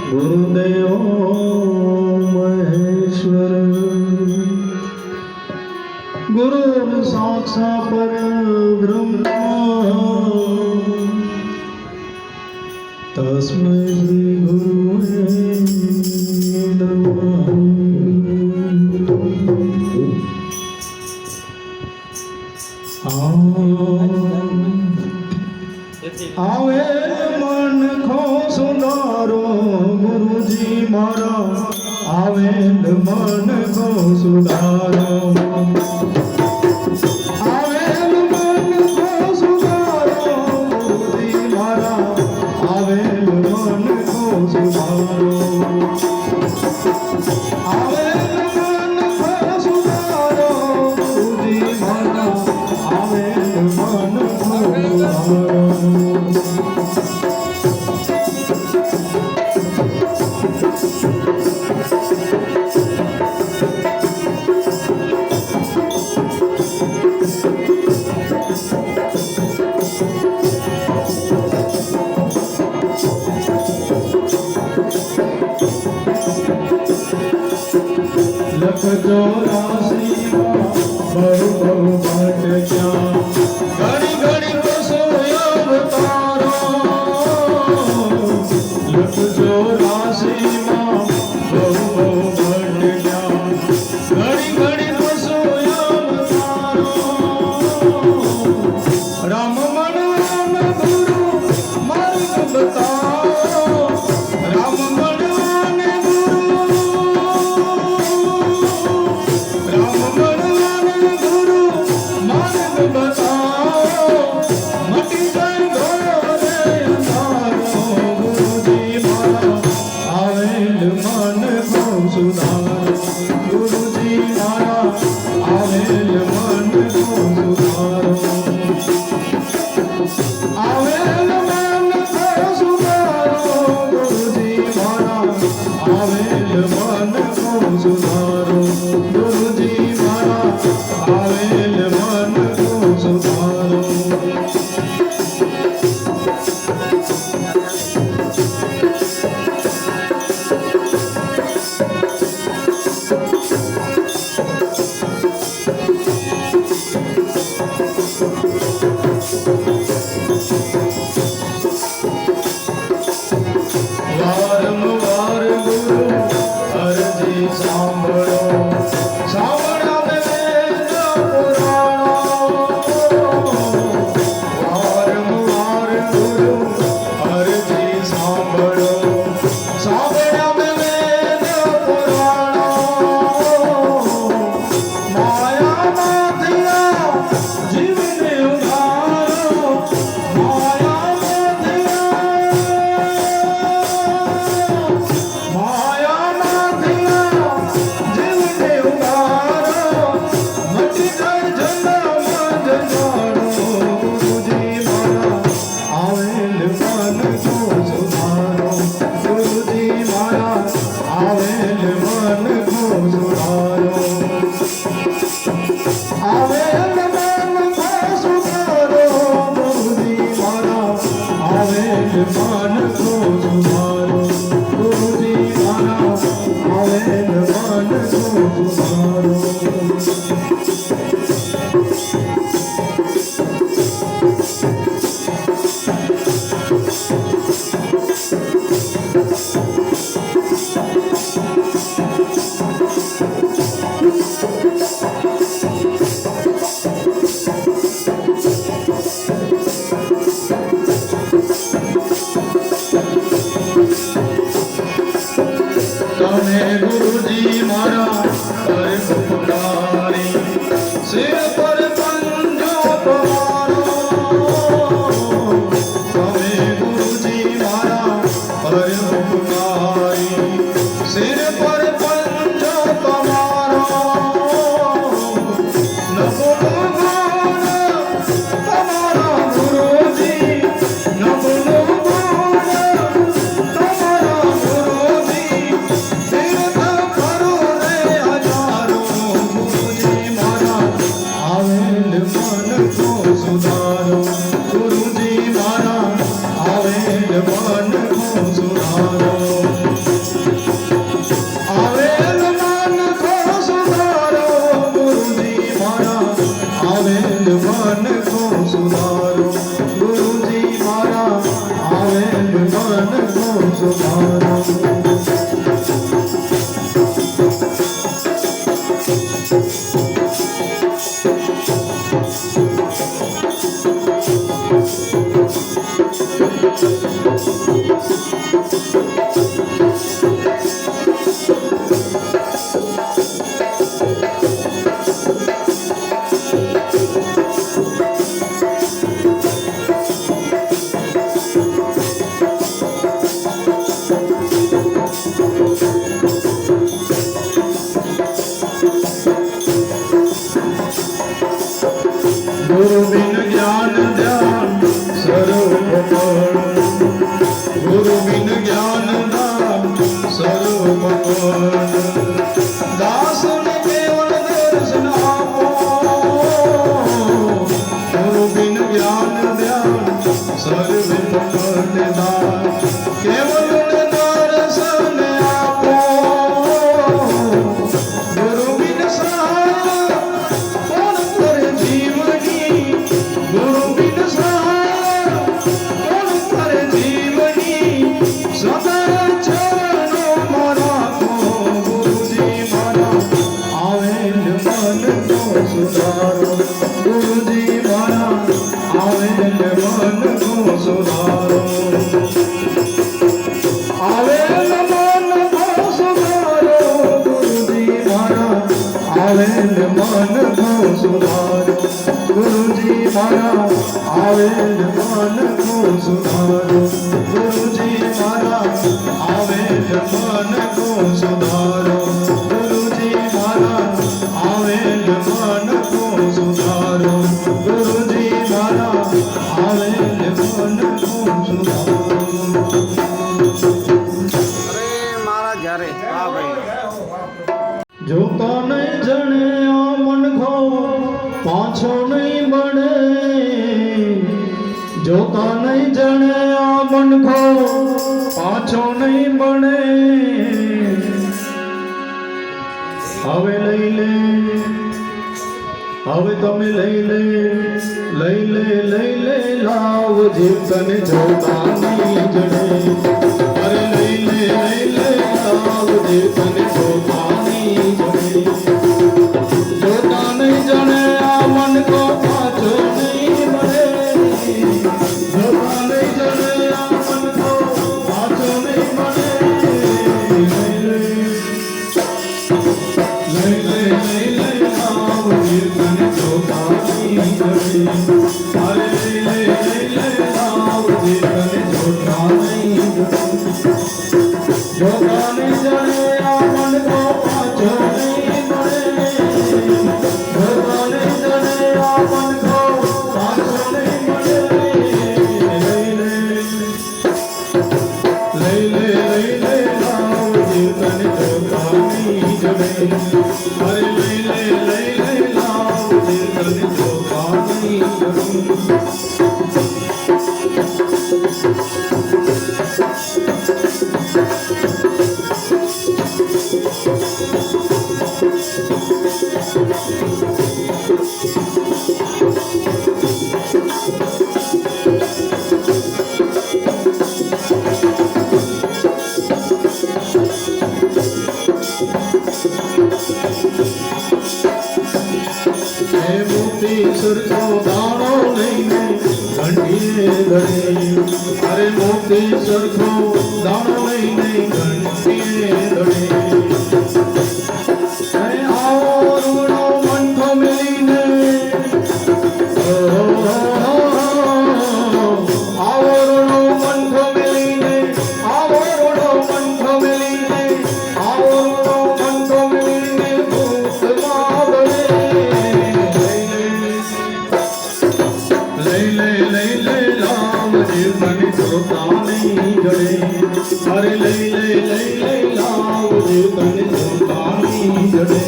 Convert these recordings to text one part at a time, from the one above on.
ગુરુદેવો મહેશ્વર ગુરુ સાક્ષાત પરબ્રહ્મ તસ્મૈ શ્રી ગુરુવે નમઃ. આવે મન ખો સુધારો ગુરુજી મારા, આવે મન ખો સુધારો, આવે મન ખો સુધારો ગુરુજી મારા, આવે મન ખો સુધારો, આવે મન ખો સુધારો ગુરુજી મારા, આવે મન ખો સુધારો. મારા આવે ને મન કો સુધારો ગુરુજી મારા આવે ને મન કો સુધારો ગુરુજી મારા આવે ને મન કો સુધારો ગુરુજી મારા આવે ને મન કો સુધારો જોતા નહીં જણે આ મનખો પાછો નહીં બને જોતા નહીં જણે આ મનખો પાછો નહીં બને હવે લઈ લે હવે તમે લઈ લે લાવ જીવ તને જોતા નહીં જણે અરે લઈ લે લાવ જીવ તને જોતા નહીં જણે જોતા નહીં જણે આ મન કો પાછો નહીં મળે જોતા નહીં જણે આ મન કો પાછો નહીં મળે લઈ લે લાવ જીવ તને જોતા નહીં જણે અરે લઈ લે લાવ જીવ તને જોતા નહીં જણે જોતા નહીં જણે આ મન કો પાછો નહીં મળે જોતા નહીં જણે આ મન કો પાછો નહીં મળે લઈ લે લાવ જીવ તને જોતા નહીં જણે અરે લઈ લે લાવ જીવ તને જોતા નહીં જણે સરખો દાણો લઈને ઘંટીએ ગળે અરે મોતી સરખો દાણો લઈને ઘંટીએ ગળે આવો રૂડો મંઠો મેલીને આવો રૂડો મંઠો મેલીને આવો રૂડો મંઠો મેલીને આવો રૂડો મંઠો મેલીને ભૂતમાં બળે લઈ લે લાવ જીવ તને જોતા નહીં જડે અરે લઈ લે લાવ જીવ તને જોતા નહીં જડે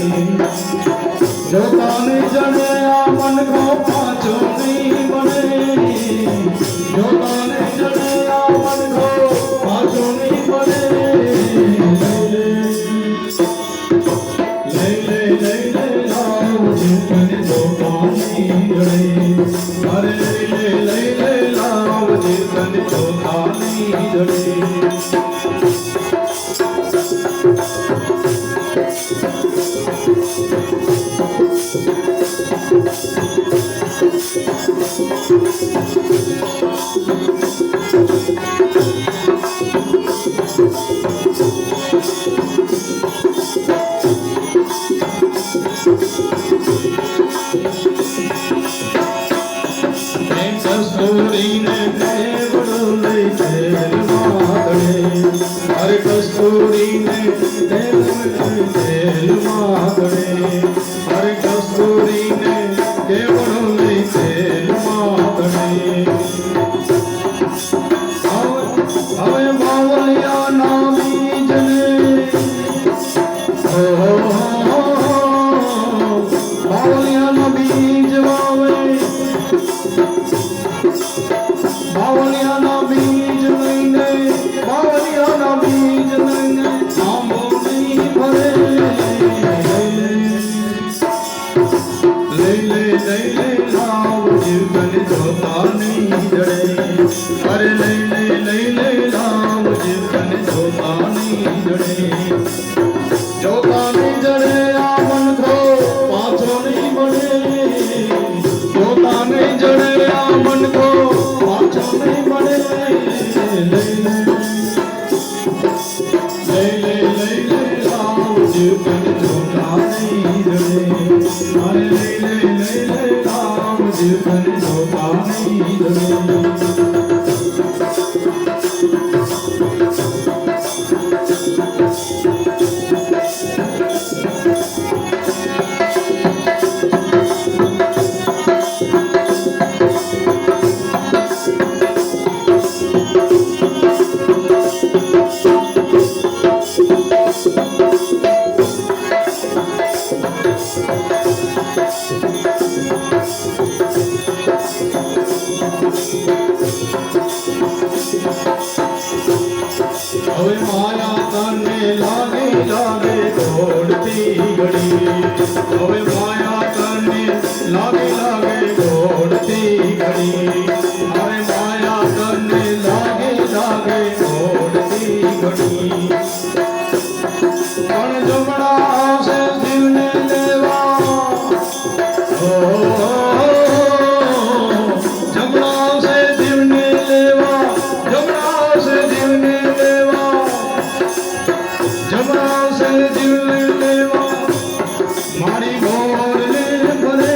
જોતા નહીં જડે આ મન કો પાછો નહીં બને જોતા નહીં જડે આ મન કો પાછો નહીં બને લઈ લે લાવ જીવ તને જોતા નહીં જડે અરે લઈ લે લાવ જીવ તને જોતા નહીં જડે કસ્તુરીને દેવડો લઈ જેલમાં ગળે અરે કસ્તુરીને દેવડો જેલમાં ગળે અરે કસ્તુરીને દેવડો લઈ જેલમાં ગળે હવે બાવળિયા ના બીજને બાવળિયા ના બીજ વાવે બાવળિયાના બીજ લઈને બાવળિયાના બીજ લઈને આંબો નહીં ભરે લઈ લે લાવ જીવ તને જોતા નહીં જડે અરે લઈ લે લાવ જીવ તને જોતા નહીં જડે જોતા નહીં જડે આ મન કો પાછો નહીં મળે જોતા નહીં જડે આ મન કો પાછો નહીં મળે લઈ લે લાવ જીવ તને જોતા નહીં જડે અરે લઈ લે લાવ રામ જીવ તને જોતા નહીં જડે. હવે માયા તને લાગે લાગે દોડતી ઘડી. હવે માયા તને લાગે લાગે દોડતી ઘડી. હવે માયા તને લાગે લાગે દોડતી ઘડી. પણ જમણા આવશે જીવને લેવા. જમણા આવશે જીવને લેવા. જમણા આવશે જીવને લેવા. જમણા આવશે જીવને લેવા. મારી ગોળને ભરે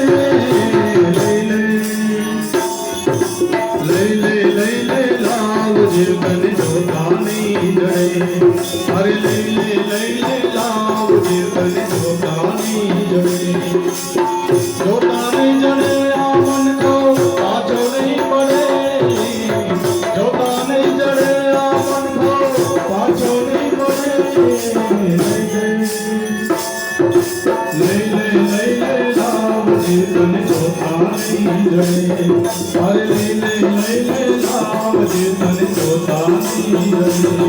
લઈ લે લાવ જીવ તને જોતા નહીં જડે. અરે લઈ લે લાવ જીવ તને જોતા નહીં જડે. જોતા નહીં જડે આ મન કો પાછો નહીં પડે. જોતા નહીં જડે આ મન કો પાછો નહીં પડે. લઈ લે લાવ જીવ તને જોતા નહીં જડે. અરે લઈ લે લાવ જીવ તને જોતા નહીં જડે.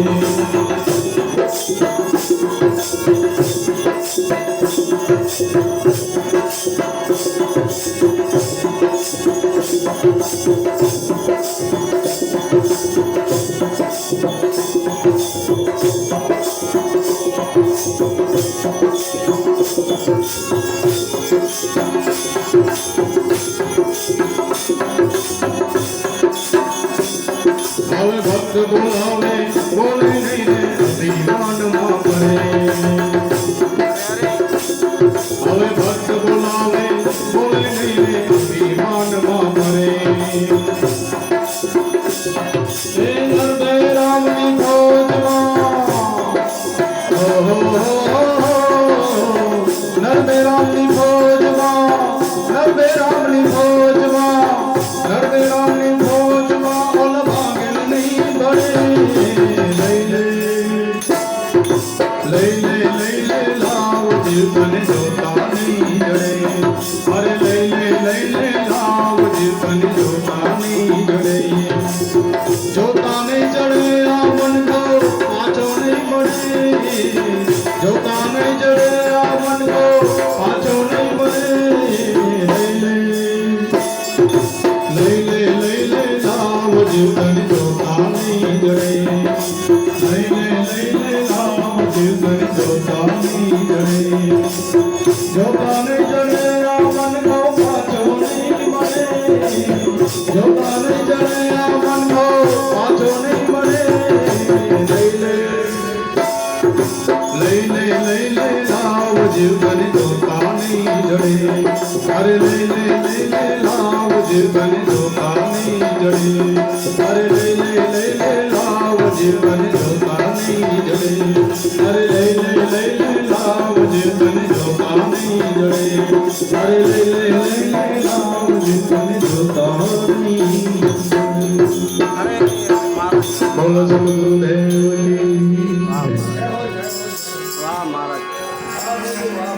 હવે ભક્ત બોલાવે બોલે નહીં રે અભિમાનમાં પડે. હવે ભક્ત બોલાવે બોલે નહીં રે અભિમાનમાં પડે. હે નરદે રામની ફોજમાં. નરદે રામની ફોજમાં. નરદે રામની ફોજમાં. નરદે રામની ફોજમાં ઓલ ભાગેલ નહીં ભળે. લઈ લે લાવ જીવ તને જોતા નહીં જડે. અરે લઈ લે લાવ જીવ તને જોતા નહીં જડે. જોતા નહીં જડે આ મન કો પાછો નહીં મળે. જોતા નહીં જડે આ મન કો પાછો નહીં મળે. લઈ લે લાવ જીવ તને જોતા નહીં જડે. લઈ લે લાવ જીવ તને જોતા નહીં જડે. જોતા નહીં જડે આ મન કો પાછો નહીં મળે. જોતા નહીં જડે આ મન કો પાછો નહીં મળે. લઈ લે લાવ જીવ તને જોતા નહીં જડે. અરે લઈ લે લાવ જીવ તને જોતા નહીં જડે. અરે લઈ લે લાવ જીવ તને જોતા નહીં જડે. અરે લઈ લે લાવ જીવ તને જોતા નહીં જડે. અરે લઈ લે લાવ જીવ તને જોતા નહીં જડે. બોલો સદગુરુદેવની. વાહ મહારાજ. વાહ